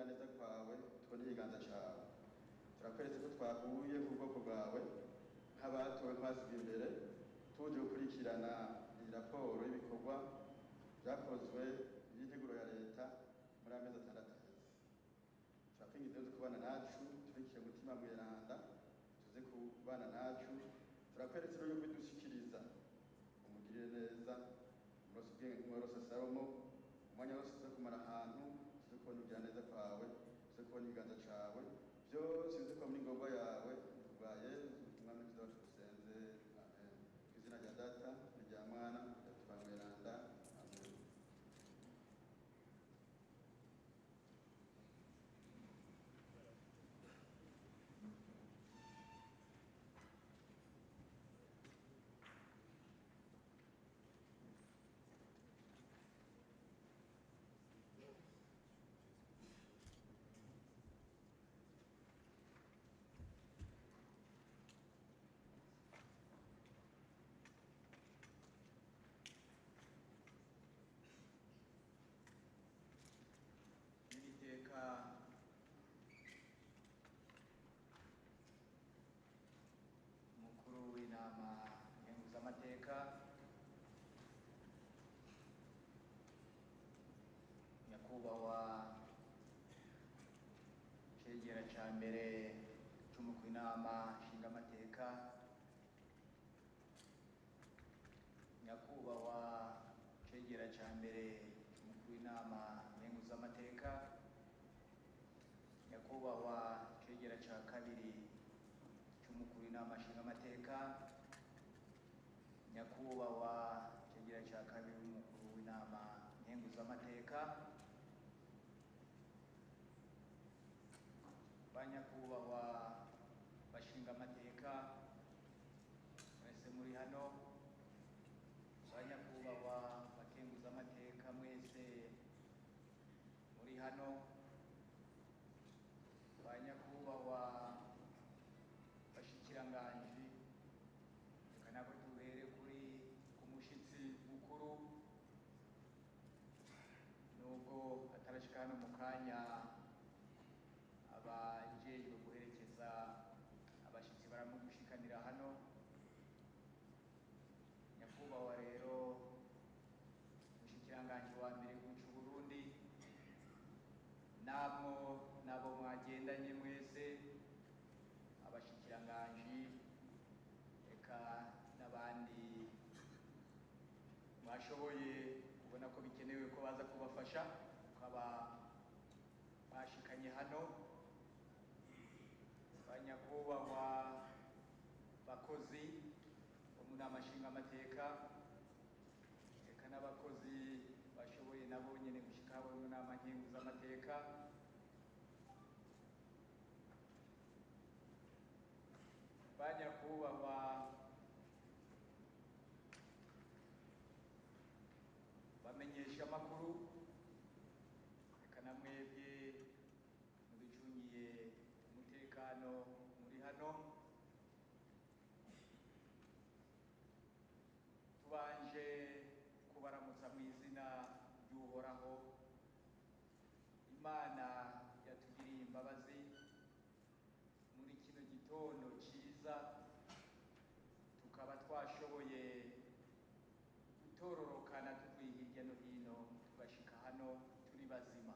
kugira neza kwawe tubone ikiganza cyawe turakweretse ko twahuye ku bwoko bwawe nk'abatowe twasiga imbere tuje gukurikirana iyi raporo y'ibikorwa byakozwe y'integuro ya leta muri amezi 6 aheze turakwingiza tuze kubana nacu turikiye umutima mweranda tuze kubana nacu turakweretse rero yuko bidushikiriza umugirire neza umurose ubwenge nk'uwarose Salomo umwanya wose tuze kumara ahantu tuze kubona ugira neza kwawe tuze kubona ikiganza cawe byose bize kuba muri ngomba yawe twa Yesu umwami w'Ikiza wacu dusenze amen izina rya data n'irya mwana n'irya mweranda amen. Iteka umukuru w'inama nkenguzamateka nyakubahwa cegera ca mbere c'umukuru w'inama nshingamateka nyakubahwa cegera ca mbere c'umukuru w'inama nkenguzamateka nyakubahwa cegera ca kabiri c'umukuru w'inama nshingamateka nyakubahwa cegera ca kabiri w'umukuru w'inama nkenguzamateka banyakubahwa bashingamateka mwese muri hano banyakubahwa bakenguzamateka mwese muri hano banyakubahwa bashikiranganji reka nako tuhere kuri ku mushitsi mukuru nubwo atarashika hano mu kanya abajejwe guherekeza abashitsi baramudushikanira hano nyakubahwa rero mushikiranganji wa mbere w'igihugu c'u Burundi nabo mwagendanye mwese abashikiranganji eka n'abandi mwashoboye kubona ko bikenewe ko baza kubafasha ukaba bashikanye hano banyakubahwa bakozi bo mu nama nshingamateka eka n'abakozi bashoboye nabo nyene gushika mu nama nkenguzamateka banyakubahwa bamenyesha amakuru eka namwebwe muducungiye umutekano muri hano tubanje kubaramutsa mu izina ry'Uhoraho Imana yatugiriye imbabazi muri kino gitondo ciza tukaba twashoboye gutororokana tuvuye hirya no hino tugashika hano turi bazima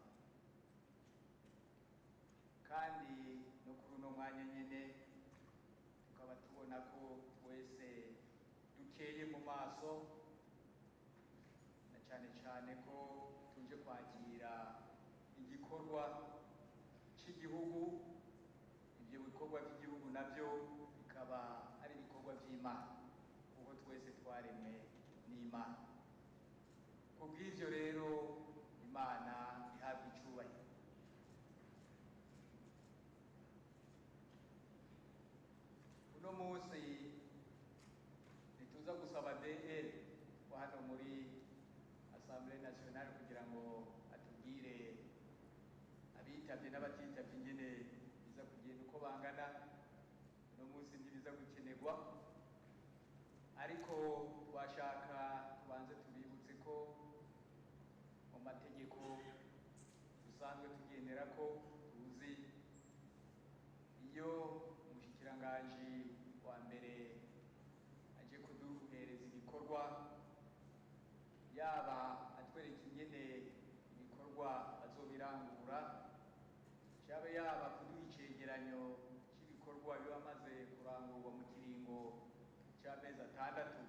kandi no kuri uno mwanya nyene tukaba tubona ko twese dukeye mu maso na cyane ko tuje kwakira igikorwa cy'igihugu ibyo bikorwa by'igihugu nabyo bikaba ari ibikorwa by'Imana kuko twese twaremwe n'Imana kubw'ivyo rero Imana ihabwa icubahiro uno munsi nituza gusaba DL wa hano muri Assemblée Nationale kugira ngo atubwire abitavye n'abatitavye ingene biza kugenda uko bangana uno munsi ntibiza gukenerwa ariko twashaka tubanze tubibutse ko mu mategeko dusanzwe tugendera ko tuzi iyo umushikiranganji wa mbere aje kuduhereza ibikorwa, yaba atwereka ingene ibikorwa azobirangura, cyaba yaba kuduha icegeranyo cy'ibikorwa biba amaze kurangurwa mu kiringo cy'amezi atandatu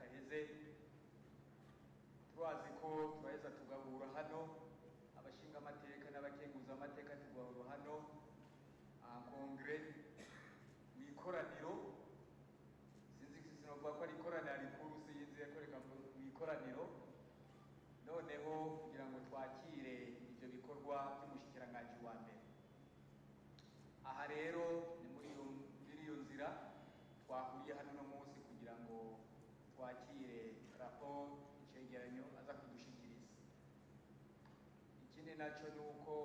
aheze. Turazi ko turaheza tugahura hano abashinga amateka n'abakenguza amateka, tugahura hano kongere mu ikoraniro, sinovuga ko ari ikoraniro rikuru, sinzi yakoreka mu ikoraniro, noneho kugira ngo twakire ivyo bikorwa by'umushikiranganji wa mbere. Aha rero ni muri iyo nzira twahuriye hano no munsi kugira ngo twakire raporo, icegeranyo aza kudushikiriza. Ikindi naco ni uko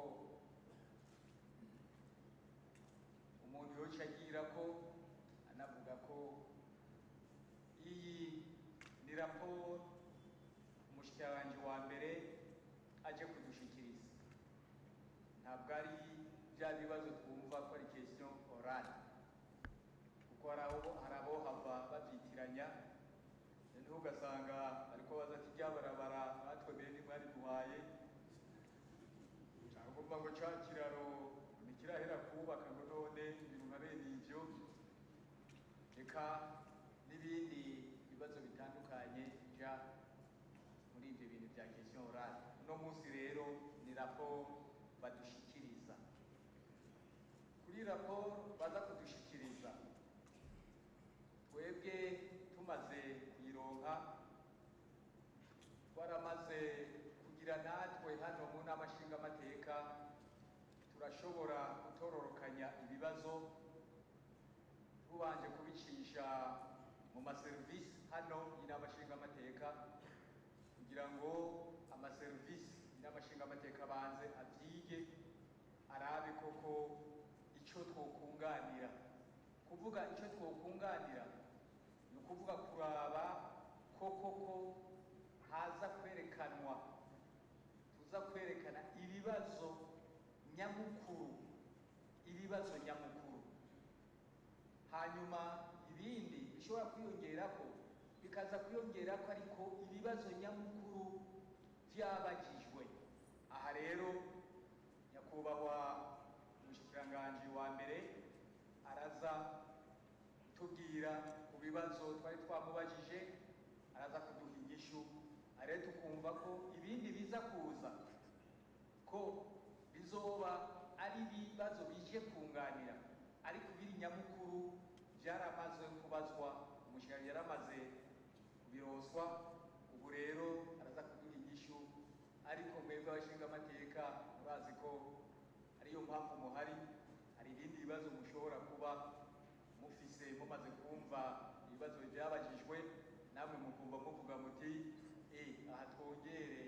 umuntu yoca agira ko anavuga ko iyi ni raporo umushikiranganji wa mbere aje kudushikiriza, ntabwo ari bya bibazo twumva ko ari question orale, kuko hari abo hava babyitiranya, noneho ugasanga ariko baza ati ryabarabara natwe bene mwari duhaye, cyangwa kumva ngo ca kiraro ntikirahera kubaka ngo none ibintu nka bene ivyo, reka n'ibindi bibazo bitandukanye ja muri ibyo bintu bya question orale. Uno munsi rero ni raporo badushikiriza. Kuri raporo baza kudushikiriza, twebwe tumaze kuyironka, twaramaze kugira natwe hano mu nama nshingamateka turashobora gutororokanya ibibazo tubanje kubicisha mu maserivisi hano y'inama nshingamateka, kugira ngo amaserivisi y'inama nshingamateka banze avyige, arabe koko ico twokunganira. Kuvuga ico twokunganira ni ukuvuga kuraba koko ko haza kwerekanwa, tuza kwerekana ibibazo nyamukuru, hanyuma ibindi bishobora kwiyongerako bikaza kwiyongerako, ariko ibibazo nyamukuru vyabagijwe. Aha rero nyakubahwa umushikiranganji wa mbere araza kutubwira ku bibazo twari twamubajije, araza kuduha inyishu, are tukumva ko ibindi biza kuza ko bizoba ari ibibazo bije kunganira, ariko biri nyamukuru byaramaze kubazwa, umushikiranganji yaramaze kubiroswa. Ubu rero araza kuduha inyishu, ariko mwebwe abashinga amateka murazi ko ariyo mpamvu muhari. Hari ibindi bibazo mushobora kuba mufise mumaze kumva ibibazo byabajijwe, namwe mukumva muvuga muti aha twongere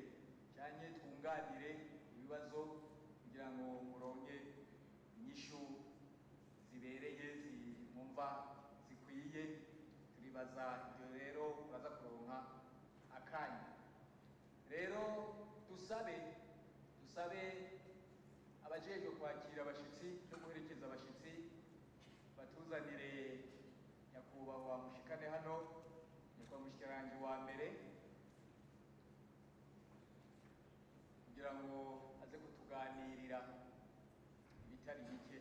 cyane twunganire ibibazo kugira ngo muronke inyishu zibereye zimumva zikwiye. Turibaza ibyo rero uraza kuronka akanya. Rero dusabe abajejwe kwakira abashitsi no guherekeza abashitsi batuzanire nyakubahwa mushikane hano, nyakubahwa mushikiranganji wa mbere, kugira ngo aze kutuganirira ibitari bike.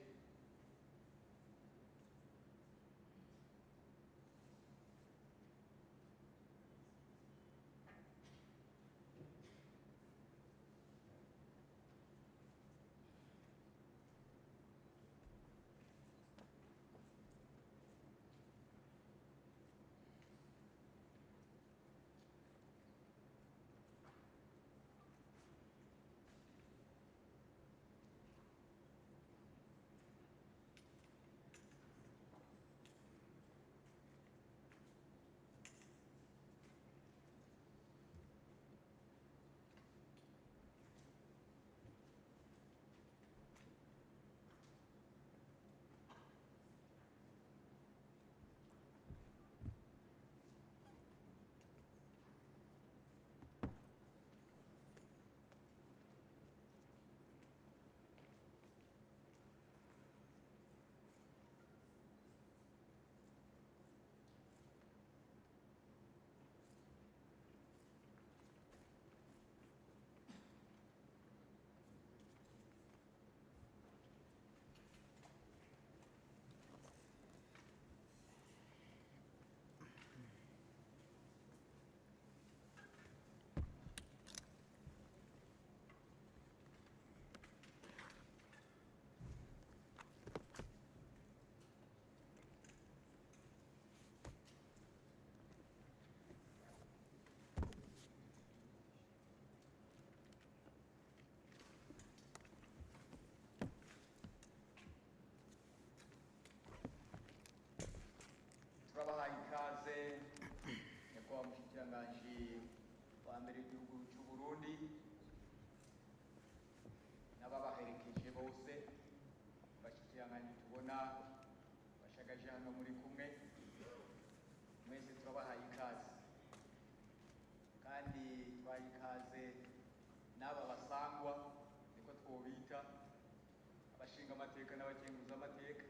abashinga amateka n'abakenguza amateka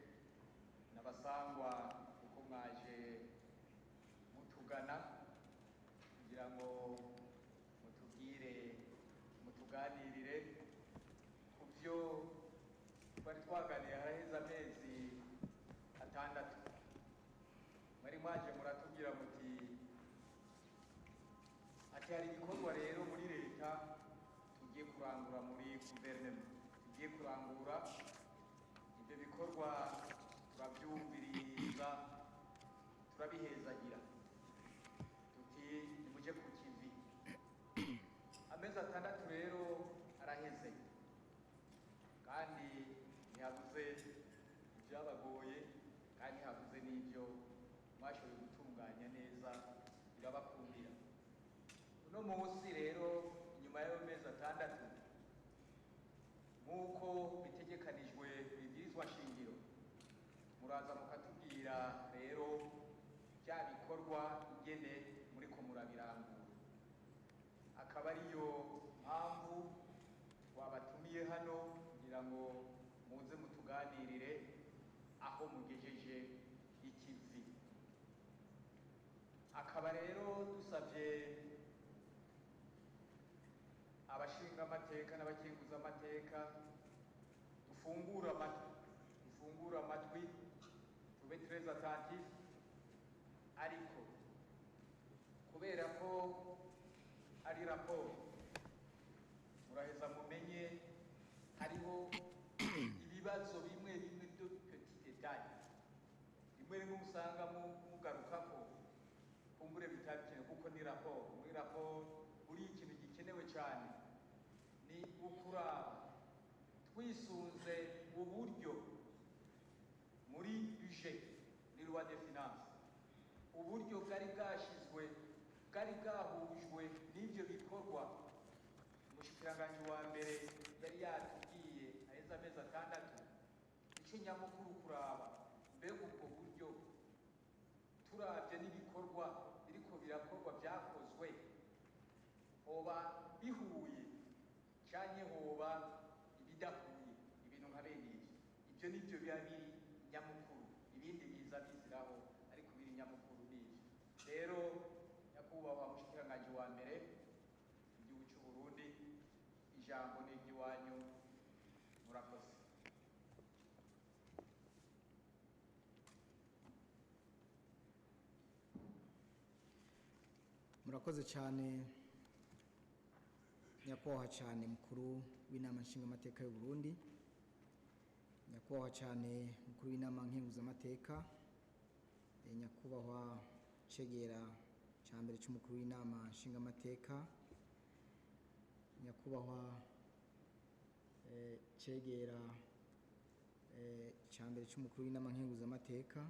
n'abasangwa kuko mwaje mutugana kugira ngo mutubwire mutuganirire ku byo twari twaganiye haraheze amezi atandatu. Mwari mwaje muratubwira muti ati hari ibikorwa rero muri leta tugiye kurangura muri guverinoma, tugiye kurangura ibyo bikorwa turabyumviriza turabihezagira tuti nimuje ku kivi. Amezi atandatu rero araheze kandi ntihabuze ibyabagoye kandi habuze n'ibyo mwashoboye gutunganya neza birabakundira. Uno munsi rero inyuma y'ayo mezi atandatu nk'uko bitegekanijwe ibwirizwa shingiro muraza mukatubwira rero bya bikorwa ingene muriko murabirangura. Akaba ariyo mpamvu twabatumiye hano kugira ngo muze mutuganirire aho mugejeje ikivi. Akaba rero dusabye abashinga amateka n'abakenguza amateka dufungura amatwi tube très attentif, ariko kubera ko ari raporo muraheza mumenye hariho ibibazo bimwe bimwe byo petit detail rimwe rimwe usanga mugarukako kumbure bitabikenewe kuko ni raporo. Muri raporo buri ikintu gikenewe cyane ni ukuraba twisunze uburyo muri budget ni loi de finance, uburyo bwari bwashizwe bwari bwahujwe n'ibyo bikorwa. Umushikiranganji wa mbere yari yatubwiye aheza amezi atandatu icyo nyamukuru kuraba mbega ubwo buryo turabye n'ibikorwa biriko birakorwa byakozwe hoba bihuye cyane hoba ibidahuye, ibintu nka bene ibyo nibyo biba biri nyamukuru, ibindi biza biziraho ariko biri nyamukuru n'ibyo. Rero nyakubahwa mushikiranganji wa mbere igihugu cy'u Burundi, ijambo ni iry'iwanyu, murakoze. Murakoze cyane nyakubahwa cyane mukuru w'inama nshingamateka y'u Burundi, nyakubahwa cyane mukuru w'inama nkenguzamateka, nyakubahwa cegera cya mbere cy'umukuru w'inama nshingamateka, nyakubahwa cegera cya mbere cy'umukuru w'inama nkenguzamateka,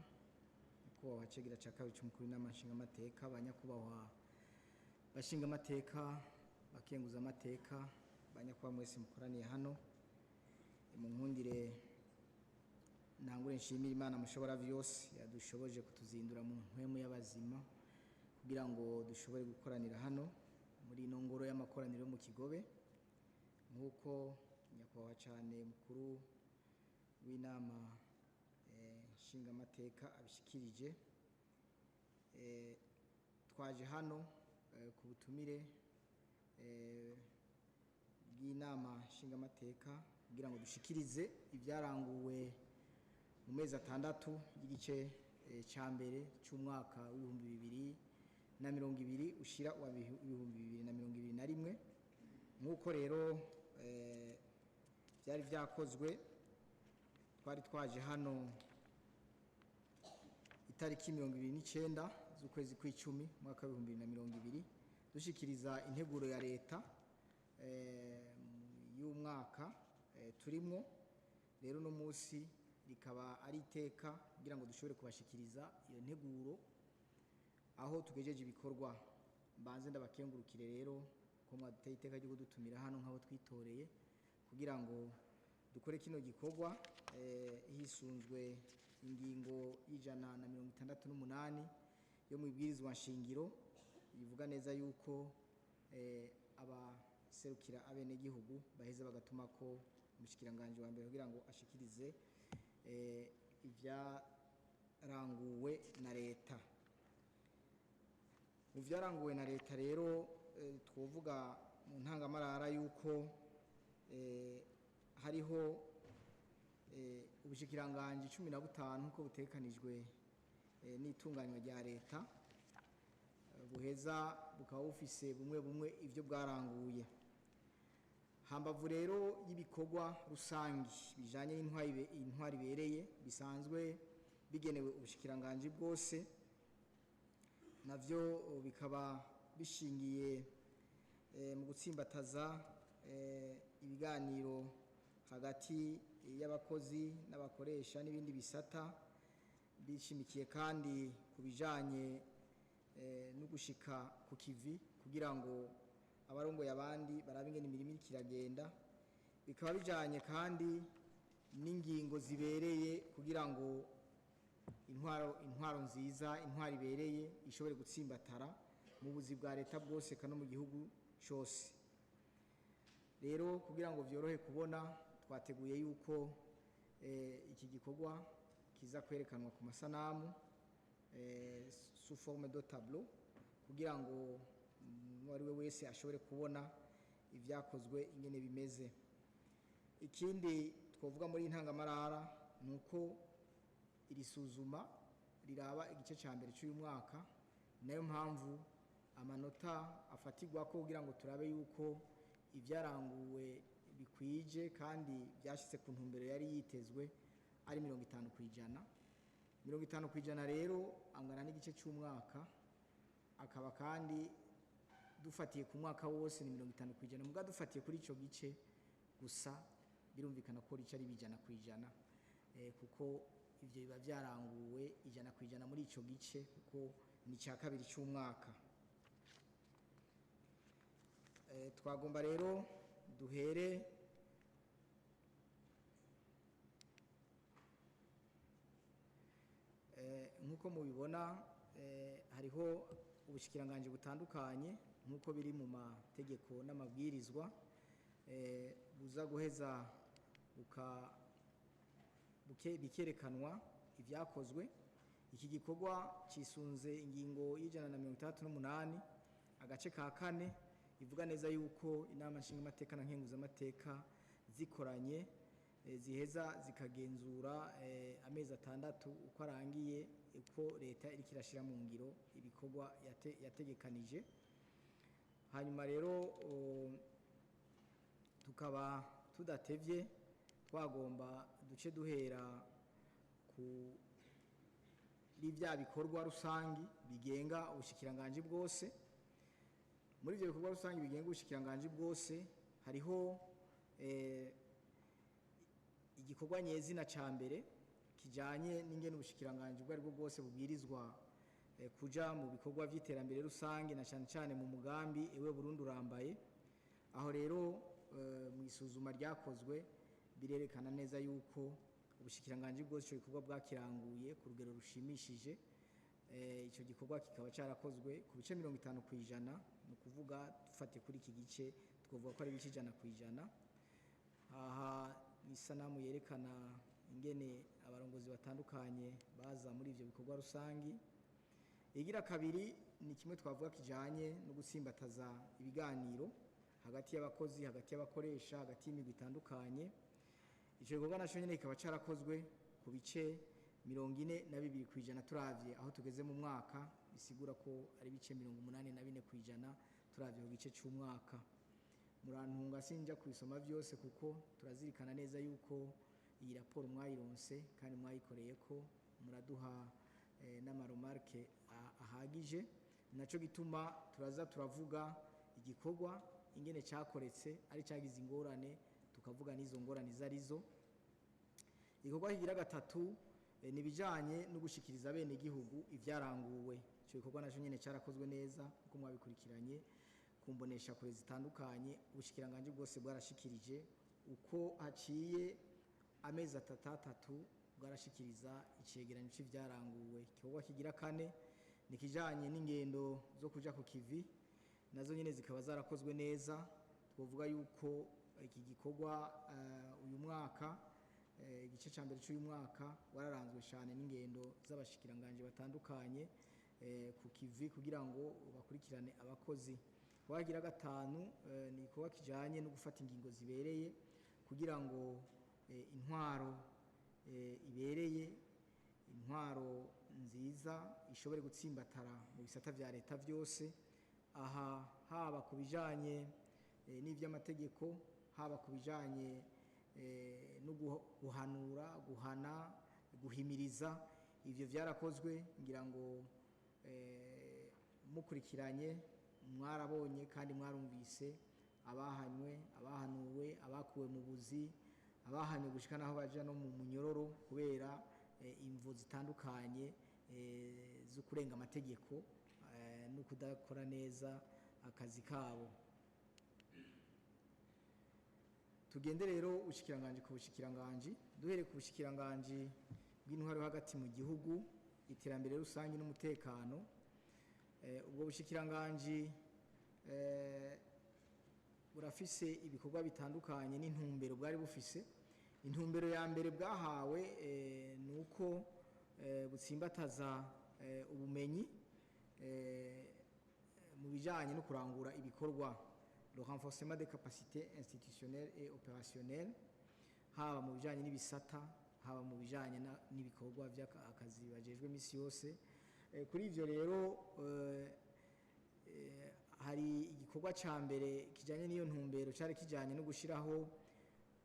nyakubahwa cegera cya kabiri cy'umukuru w'inama nshingamateka, abanyakubahwa bashinga amateka, bakenguza amateka, banyakubahwa mwese mukoraniye hano, mu nkundire nangure nshimira Imana mushobora byose yadushoboje kutuzindura mu mpwemu y'abazima kugira ngo dushobore gukoranira hano muri ino ngoro y'amakoraniro mu Kigobe, nk'uko nyakubahwa cyane mukuru w'inama nshinga amateka abishikirije. Twaje hano ku butumire bw'inama nshingamateka kugira ngo dushikirize ibyaranguwe mu mezi atandatu y'igice cya mbere cy'umwaka w'ibihumbi 2020 ushira wa 2021. Nk'uko rero byari byakozwe, twari twaje hano itariki 29 z'ukwezi kw'icumi mwaka wa 2020 dushikiriza integuro ya leta y'umwaka turimo. Rero no munsi rikaba ari iteka kugira ngo dushobore kubashikiriza iyo nteguro aho tugejeje ibikorwa. Mbanze ndabakengurukire rero ko mwaduteye iteka ryo kudutumira hano nk'abo twitoreye kugira ngo dukore kino gikorwa hisunzwe ingingo y'168 yo mu ibwirizwa nshingiro bivuga neza yuko abaserukira abene gihugu baheze bagatuma ko umushikiranganje wa mbere kugira ngo ashikirize ivyaranguwe na leta. Mu vyaranguwe na leta rero twovuga mu ntangamarara yuko hariho ubushikiranganje 15 ko butekanijwe n'itunganywa rya leta buheza bukaba bufise bumwe ivyo bwaranguye. Hambavu rero y'ibikorwa rusangi bijanye n'intwari bereye bisanzwe bigenewe ubushikiranganje bwose, navyo bikaba bishingiye mu gutsimbataza ibiganiro hagati y'abakozi n'abakoresha n'ibindi bisata, bishimikiye kandi kubijanye no gushika ku kivi kugira ngo abarongoye abandi barabe ingene imirimo kiragenda. Bikaba bijanye kandi n'ingingo zibereye kugira ngo intwaro nziza, intwari ibereye ishobore gutsimbatara mu buzi bwa leta bwose kandi mu gihugu cyose. Rero kugira ngo vyorohe kubona, twateguye yuko iki gikorwa kiza kwerekanwa ku masanamu sous forme de tableau kugira ngo uwari we wese ashobore kubona ivyakozwe ingene bimeze. Ikindi twovuga muri intangamarara nuko iri suzuma riraba igice ca mbere cy'uyu mwaka, nayo mpamvu amanota afatirwa ko kugira ngo turabe yuko ivyaranguwe bikwije kandi byashitse ku ntumbero yari yitezwe ari 50%. 50% rero angana n'igice cy'umwaka, akaba kandi dufatiye ku mwaka wose ni 50%, muga dufatiye kuri ico gice gusa birumvikana ko rica ari 100%, kuko ivyo biba vyaranguwe 100% muri ico gice kuko ni cya kabiri cy'umwaka. Twagomba rero duhere nkuko mubibona, hariho ubushikiranganje butandukanye nkuko biri mu mategeko n'amabwirizwa, buza guheza bikerekanwa ivyakozwe. Iki gikorwa cisunze ingingo y'168 agace ka 4 ivuga neza yuko inama nshingamateka na nkenguzamateka zikoranye ziheza zikagenzura amezi 6 uko arangiye uko leta iri kirashira mu ngiro ibikorwa yategekanije. Hanyuma rero tukaba tudatevye twagomba duce duhera ku bya bikorwa rusangi bigenga ubushikiranganje bwose. Muri ibyo bikorwa rusangi bigenga ubushikiranganje bwose hariho igikorwa nyezina ca mbere kijanye n'ingene ubushikiranganje bwari bwo bwose bubwirizwa kuja mu bikorwa vy'iterambere rusangi, na cyane cyane mu mugambi ewe Burundi urambaye. Aho rero mu isuzuma ryakozwe birerekana neza yuko ubushikiranganje bwose ico gikorwa bwakiranguye ku rugero rushimishije. Ico gikorwa kikaba cyarakozwe ku bice 50%, no kuvuga dufate kuri iki gice twovuga ko ari bice 100%. Aha ni sanamu yerekana ingene abarongozi batandukanye baza muri ivyo bikorwa rusangi. Igira kabiri ni kimwe twavuga kijanye no gutsimbataza ibiganiro hagati y'abakozi, hagati y'abakoresha, hagati y'imigwi itandukanye. Ico gikorwa naco nyene kikaba cyarakozwe ku bice 42% turavye aho tugeze mu mwaka, bisigura ko ari bice 84% turavye ku gice cy'umwaka. Murantunga sinja kubisoma byose kuko turazirikana neza yuko iyi raporo mwayironse kandi mwayikoreye ko muraduha n'amaromarke ahagije. Naco gituma turaza turavuga igikorwa ingene cyakoretse ari cyagize ingorane, tukavuga n'izo ngorane zarizo. Igikorwa kigira gatatu nibijanye no gushikiriza bene gihugu ivyaranguwe. Ico gikorwa naco nyene cyarakozwe neza uko mwabikurikiranye kumbonesha kure zitandukanye. Ubushikiranganje bwose bwarashikirije uko haciye amezi 3 bwarashikiriza icegeranyo c'ivyaranguwe. Igikorwa kigira kane nikijanye n'ingendo zo kuja ku kivi, nazo nyene zikaba zarakozwe neza. Twovuga yuko iki gikorwa uyu mwaka igice cya mbere cy'uyu mwaka wararanzwe cyane n'ingendo z'abashikiranganje batandukanye ku kivi kugira ngo bakurikirane abakozi. Wagira gatanu ni igikorwa kijanye no gufata ingingo zibereye kugira ngo intwaro ibereye, intwaro nziza ishobore gutsimbatara mu bisata vya leta vyose, aha haba ku bijanye n'ivy'amategeko, haba ku bijanye no guhanura, guhana, guhimiriza. Ivyo vyarakozwe ngira ngo mukurikiranye mwarabonye kandi mwarumvise abahanywe, abahanuwe, abakuwe mu buzi, abahanywe gushika naho baja no mu munyororo kubera imvo zitandukanye zo kurenga amategeko no kudakora neza akazi kabo. Tugende rero ubushikiranganje ku bushikiranganje, duhere ku bushikiranganje bw'intwaro hagati mu gihugu, iterambere rusange n'umutekano. Ubwo bushikiranganje burafise ibikorwa bitandukanye n'intumbero bwari bufise. Intumbero ya mbere bwahawe nuko butsimbataza ubumenyi mu bijanye no kurangura ibikorwa, le renforcement des capacités institutionnelles et opérationnelles, haba mu bijanye n'ibisata, haba mu bijanye n'ibikorwa by'akazi bajejwe misi yose. Kuri ivyo rero hari igikorwa ca mbere kijanye n'iyo ntumbero cari kijanye no gushiraho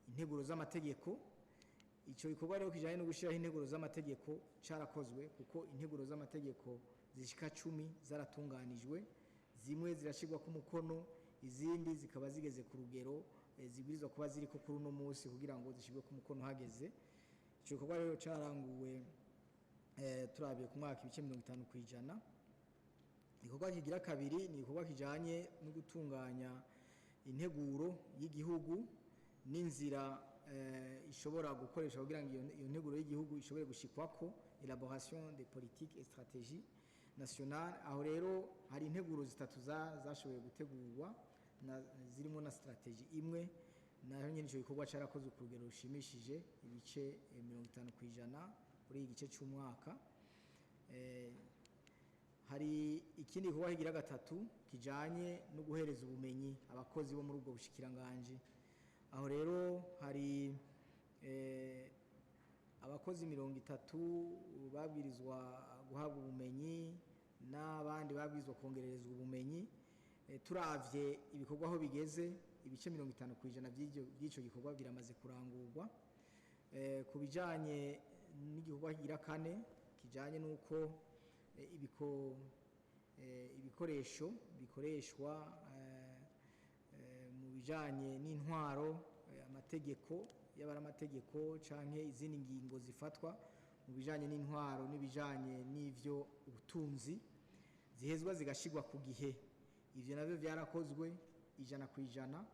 integuro z'amategeko. Ico gikorwa rero kijanye no gushiraho integuro z'amategeko carakozwe kuko integuro z'amategeko zishika 10 zaratunganijwe, zimwe zirashirwa ku mukono, izindi zikaba zigeze ku rugero zibwirizwa kuba ziriko kuri uno munsi kugira ngo zishirwe ku mukono hageze. Ico gikorwa rero caranguwe turabiye ku mwaka ibice 50%. Igikorwa kigira kabiri ni igikorwa kijanye no gutunganya integuro y'igihugu n'inzira ishobora gukoresha kugira ngo iyo nteguro y'igihugu ishobore gushikwako, élaboration des politiques et stratégies nationales. Aho rero hari integuro zitatu zashoboye gutegurwa zirimo na stratégie imwe, naho nyene ico gikorwa carakozwe ku rugero rushimishije ibice 50% kuri igice cy'umwaka. Hari ikindi gikorwa kigira gatatu kijanye no guhereza ubumenyi abakozi bo muri ubwo bushikiranganje. Aho rero hari abakozi 30 babwirizwa guhabwa ubumenyi n'abandi babwirizwa kongererezwa ubumenyi. Turavye ibikorwa aho bigeze, ibice 50% by'ico gikorwa biramaze kurangurwa. Ku bijanye n'igikorwa kigira kane kijanye nuko ibikoresho bikoreshwa mu bijanye n'intwaro, amategeko y'abara amategeko canke izindi ngingo zifatwa mu bijanye n'intwaro n'ibijanye n'ivyo ubutunzi zihezwa zigashirwa ku gihe. Ivyo navyo vyarakozwe 100%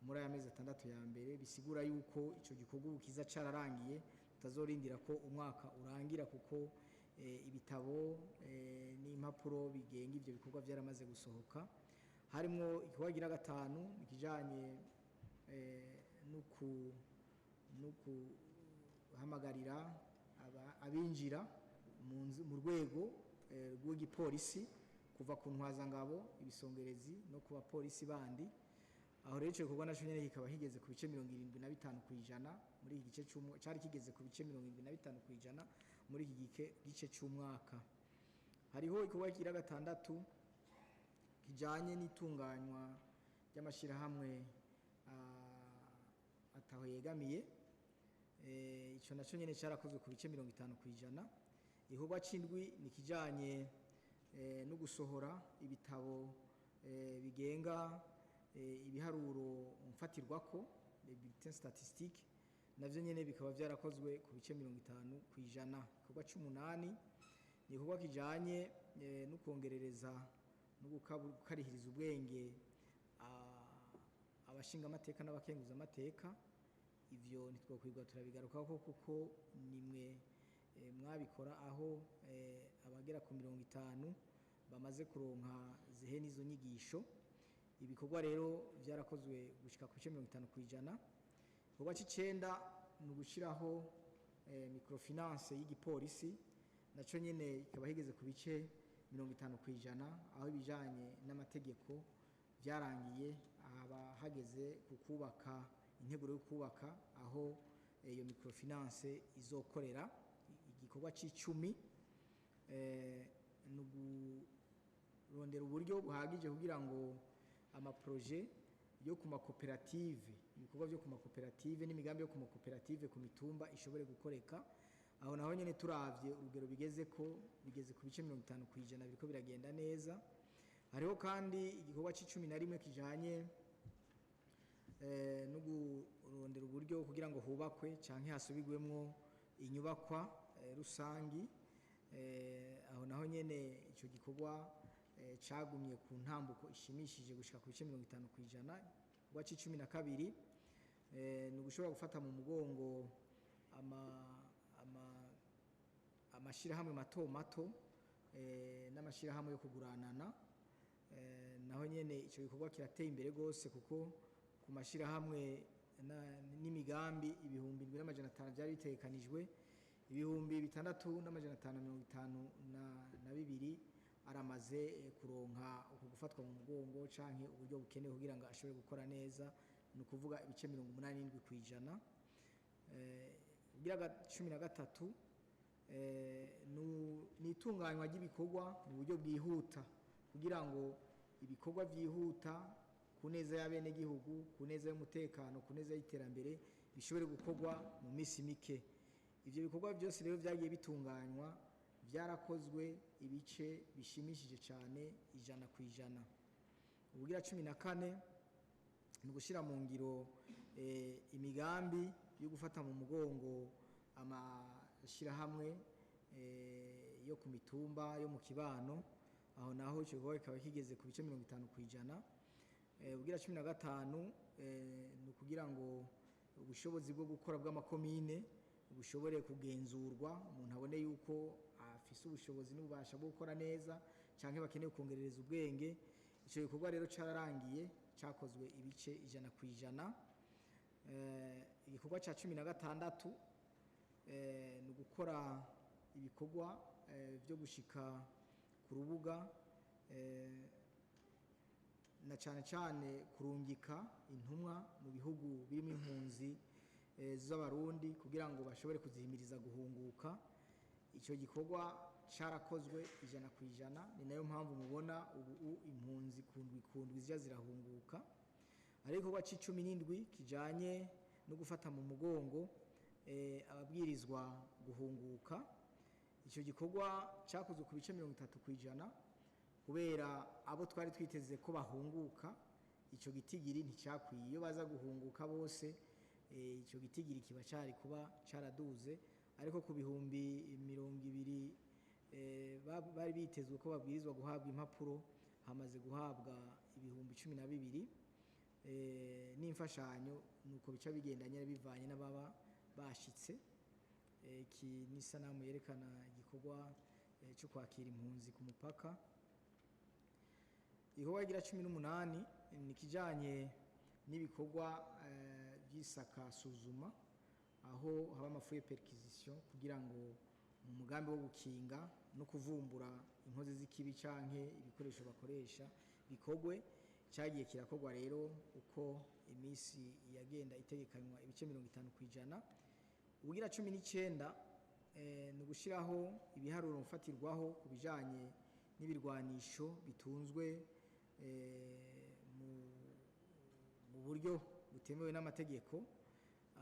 muri aya mezi 6 ya mbere, bisigura yuko ico gikorwa ubukiza cararangiye, tutazorindira ko umwaka urangira kuko ibitabo n'impapuro bigenga ivyo bikorwa byaramaze gusohoka. Harimo igikorwa gira gatanu ikijanye no kuhamagarira abinjira mu rwego rw'igipolisi kuva ku ntwazangabo, ibisongerezi no ku bapolisi bandi. Aho rero ico gikorwa naco nyene kikaba kigeze ku bice 75% muri iki gice cy'umwaka, cari kigeze ku bice 75% muri iki gice cy'umwaka. Hariho igikorwa kigira gatandatu kijanye n'itunganywa ry'amashirahamwe ataho yegamiye. Ico naco nyene carakozwe ku bice 50%. Igikorwa c'indwi ni kijanye no gusohora ibitabo bigenga ibiharuro mfatirwako, les bulletins statistiques, navyo nyene bikaba vyarakozwe ku bice 50%. Igikorwa c'umunani ni igikorwa kijanye no kongerereza no gukarihiriza ubwenge abashinga amateka n'abakenguza amateka. Ivyo ntitwokwirwa turabigarukaho kuko nimwe mwabikora, aho abagera ku 50 bamaze kuronka zihe n'izo nyigisho. ibikorwa rero byarakozwe gushika ku bice 50%. Igikorwa c'icenda ni ugushiraho microfinance y'igipolisi naco nyene ikaba higeze ku bice 50%, aho ibijanye n'amategeko byarangiye aba hageze ku kubaka integuro yo kubaka aho iyo microfinance izokorera. Igikorwa c'icumi rondera uburyo buhagije kugira ngo amaproje yo ku makoperative, ibikorwa byo ku makoperative n'imigambi yo ku makoperative ku mitumba ishobore gukoreka. Aho naho nyene turavye urugero bigeze ku bice 50% biriko biragenda neza. Hariho kandi igikorwa c'11 kijanye no kurondera uburyo kugira ngo hubakwe canke hasubigwemwo inyubakwa rusangi. Aho naho nyene ico gikorwa cagumye ku ntambuko ishimishije gushika ku bice 50%. Igikorwa c'12 ni ugushobora gufata mu mugongo amashirahamwe mato mato n'amashirahamwe yo kuguranana. Naho nyene ico gikorwa kirateye imbere gose kuko ku mashirahamwe n'imigambi 2,500 byari bitekanijwe, 6,552 aramaze kuronka uko gufatwa mu mugongo canke uburyo bukenewe kugira ngo ashobore gukora neza, ni ukuvuga ibice 87%. Ugira 13 ni itunganywa ry'ibikorwa mu buryo bwihuta kugira ngo ibikorwa byihuta ku neza y'abene gihugu, ku neza y'umutekano, ku neza y'iterambere bishobore gukorwa mu misi mike. Ivyo bikorwa byose rero byagiye bitunganywa, byarakozwe ibice bishimishije cyane 100%. Ubugira 14 ni gushira mu ngiro imigambi yo gufata mu mugongo amashirahamwe yo ku mitumba yo mu kibano. Aho naho ico gikorwa kikaba kigeze ku bice 50%. Ubugira 15 ni kugira ngo ubushobozi bwo gukora bw'amakomine bushobore kugenzurwa, umuntu abone yuko afise ubushobozi n'ububasha bwo gukora neza canke bakeneye kongerereza ubwenge. Ico gikorwa rero cararangiye, cakozwe ibice 100%. Igikorwa ca 16 ni gukora ibikorwa byo gushika ku rubuga na cane kurungika intumwa mu bihugu birimo impunzi z'abarundi kugira ngo bashobore kuzihimiriza guhunguka. Ico gikorwa carakozwe 100%, ni nayo mpamvu mubona ubu impunzi kundwi zija zirahunguka. Ari igikorwa c'17 kijanye no gufata mu mugongo ababwirizwa guhunguka. Ico gikorwa cakozwe ku bice 30% kubera abo twari twiteze ko bahunguka ico gitigiri nticakwiye. Iyo baza guhunguka bose ico gitigiri kiba cari kuba caraduze, ariko ku bihumbi 200 bari bitezwe ko babwirizwa guhabwa impapuro, hamaze guhabwa ibihumbi 12 n'imfashanyo. Nuko bica bigendanye bivanye n'ababa bashitse. Iki ni sanamu yerekana igikorwa cyo kwakira impunzi ku mupaka. Igikorwa gira 18 ni kijanye n'ibikorwa by'isaka suzuma, aho haba amafuye perquisition kugira ngo mu mugambi wo gukinga no kuvumbura inkozi z'ikibi canke ibikoresho bakoresha bikogwe. Cyagiye kirakorwa rero uko imisi yagenda itegekanywa ibice 50%. Ubugira 19 ni gushiraho ibiharuro mfatirwaho kubijanye n'ibirwanisho bitunzwe mu buryo butemewe n'amategeko.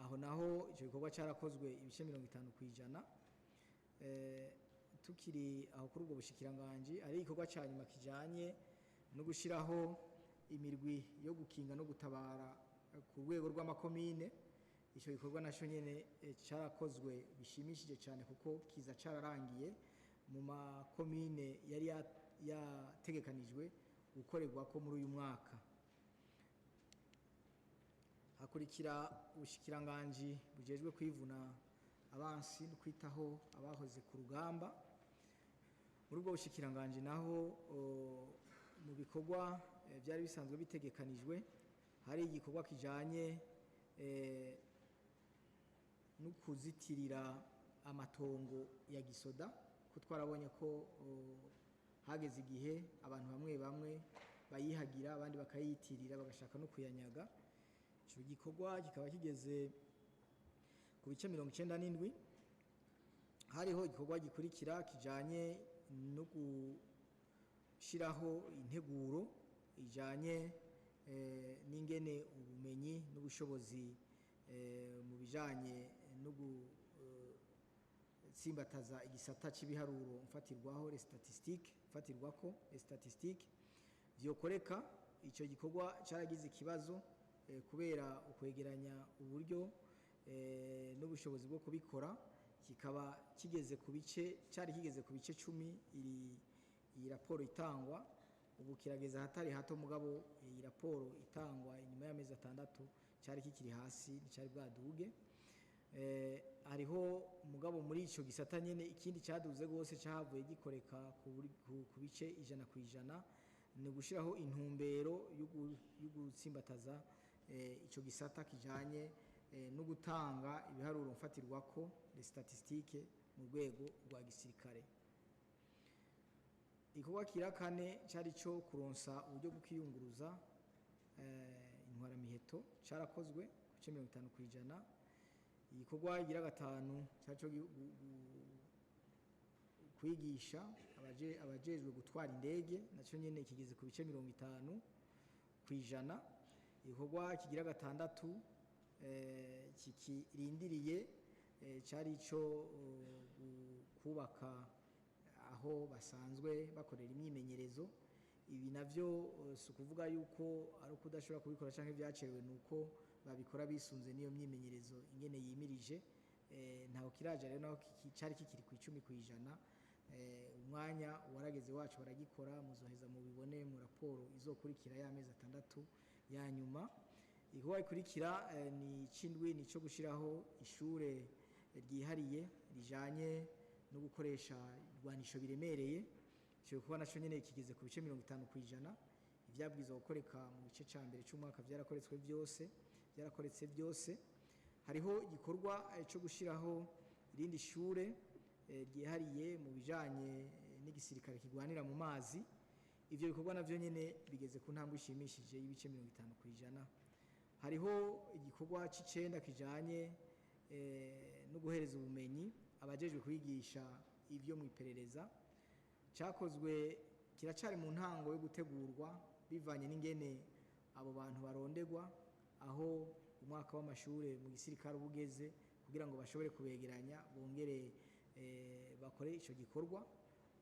Aho naho ico gikorwa carakozwe ibice 50%. Tukiri aho kuri ubwo bushikiranganje ari igikorwa ca nyuma kijanye no gushiraho imirwi yo gukinga no gutabara ku rwego rw'amakomine. Ico gikorwa naco nyene carakozwe bishimishije cyane kuko kiza cararangiye mu makomine yari yategekanijwe gukorerwa ko muri uyu mwaka. Hakurikira ubushikiranganje bujejwe kwivuna abansi no kwitaho abahoze ku rugamba. Muri ubwo bushikiranganje naho mu bikorwa byari bisanzwe bitegekanijwe, hari igikorwa kijanye no kuzitirira amatongo ya gisoda, ko twarabonye ko hageze igihe abantu bamwe bamwe bayihagira abandi bakayitirira bagashaka no kuyanyaga. Ico gikorwa kikaba kigeze ku bice 97. Hariho igikorwa gikurikira kijanye no gushiraho integuro ijanye n'ingene ubumenyi n'ubushobozi mu bijanye no gutsimbataza igisata c'ibiharuro mfatirwaho les statistiques vyokoreka. Ico gikorwa caragize ikibazo kubera ukwegeranya uburyo n'ubushobozi bwo kubikora, kikaba kigeze ku bice 10 iyi raporo itangwa. Ubu kirageza hatari hato, mugabo iyi raporo itangwa inyuma y'amezi 6 cyari kikiri hasi, cyari bwaduge. Hariho mugabo muri ico gisata nyene ikindi cyaduze gose cyahavuye gikoreka ku bice 100%, ni gushiraho intumbero yo gutsimbataza ico gisata kijanye no gutanga ibiharuro mfatirwako les statistiques mu rwego rwa gisirikare. Igikorwa kira kane cyari cyo kuronsa uburyo bwo kwiyunguruza intwara miheto cyarakozwe ku 50%. Igikorwa gira gatanu cyaco kwigisha abajejwe gutwara indege, naco nyene kigeze ku bice 50%. Igikorwa kigira gatandatu kikirindiriye cyari cyo kubaka aho basanzwe bakorera imyimenyerezo. Ibi navyo si ukuvuga yuko ari ukudashobora kubikora canke byacerewe, nuko babikora bisunze niyo myimenyerezo ingene yimirije. Ntaho kiraje rero, naho cyari kikiri ku 10%. Umwanya warageze wacu baragikora, muzoheza mubibone mu raporo izokurikira y'amezi 6 ya nyuma. Igikorwa ikurikira ni cindwi, nico gushiraho ishure ryihariye rijanye no gukoresha irwanisho biremereye. Cyo kuba naco nyene kigeze ku bice 50%. Ivyabwirizwa gukoreka mu gice ca mbere c'umwaka byarakoretse byose. Hariho igikorwa cyo gushiraho irindi shure ryihariye mu bijanye n'igisirikare kigwanira mu mazi. Ivyo bikorwa navyo nyene bigeze ku ntambwe ishimishije y'ibice 50%. Hariho igikorwa c'icenda kijanye no guhereza ubumenyi abajejwe kwigisha ivyo mu iperereza. Cyakozwe kiracari mu ntango yo gutegurwa bivanye n'ingene abo bantu barondegwa, aho umwaka w'amashure mu gisirikare ubugeze kugira ngo bashobore kubegeranya bongere bakore ico gikorwa.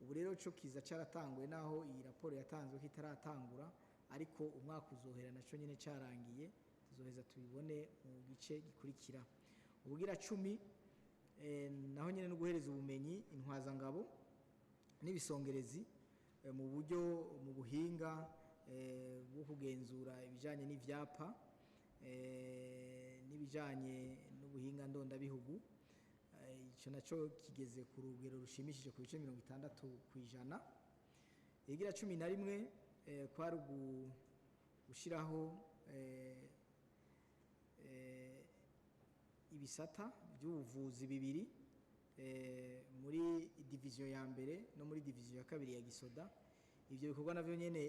Ubu rero cyo kiza cyaratangwe, naho iyi raporo yatanzwe kitaratangura, ariko umwaka uzohera naco nyene cyarangiye, tuzoheza tubibone mu gice gikurikira. Ubugira 10 naho nyene no guhereza ubumenyi intwazangabo n'ibisongerezi mu buryo mu buhinga bwo kugenzura ibijanye n'ivyapa n'ibijanye n'ubuhinga ndondabihugu. Ico naco kigeze ku rugero rushimishije ku bice 60%. Igira 11 kwari gushiraho ibisata by'ubuvuzi bibiri muri division ya mbere no muri division ya kabiri ya gisoda. Ivyo bikorwa navyo nyene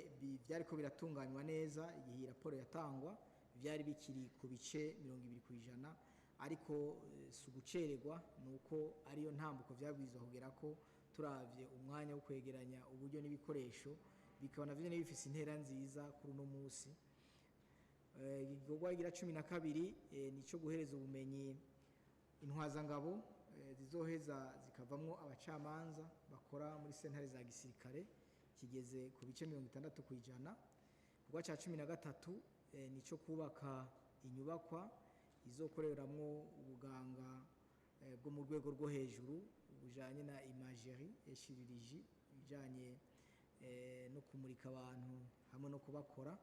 byariko biratunganywa neza. Iyi raporo yatangwa byari bikiri ku bice 20%, ariko sugucererwa nuko ariyo ntambuko vyabwirizwa kugera ko turavye umwanya wo kwegeranya uburyo n'ibikoresho, bikaba navyo nyene bifise intera nziza kuri uno munsi. Igikorwa igira 12 nico guhereza ubumenyi intwazangabo zizoheza zikavamwo abacamanza bakora muri sentare za gisirikare, kigeze ku bice 60%. Kugwa ca 13 nico kubaka inyubakwa izokoreramwo ubuganga bwo mu rwego rwo hejuru bujanye na imagerie et chirurgie, bijanye no kumurika abantu hamwe no kubakora.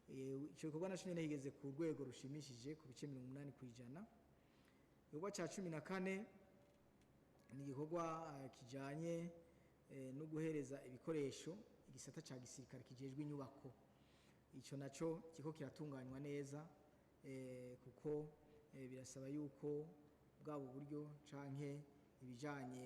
Ico gikorwa naco nyene higeze ku rwego rushimishije ku bice 80%. Igikorwa ca 14 ni igikorwa kijanye no guhereza ibikoresho igisata ca gisirikare kijejwe inyubako. icyo nacyo kiko kiratunganywa neza kuko birasaba yuko bwabo buryo canke ibijanye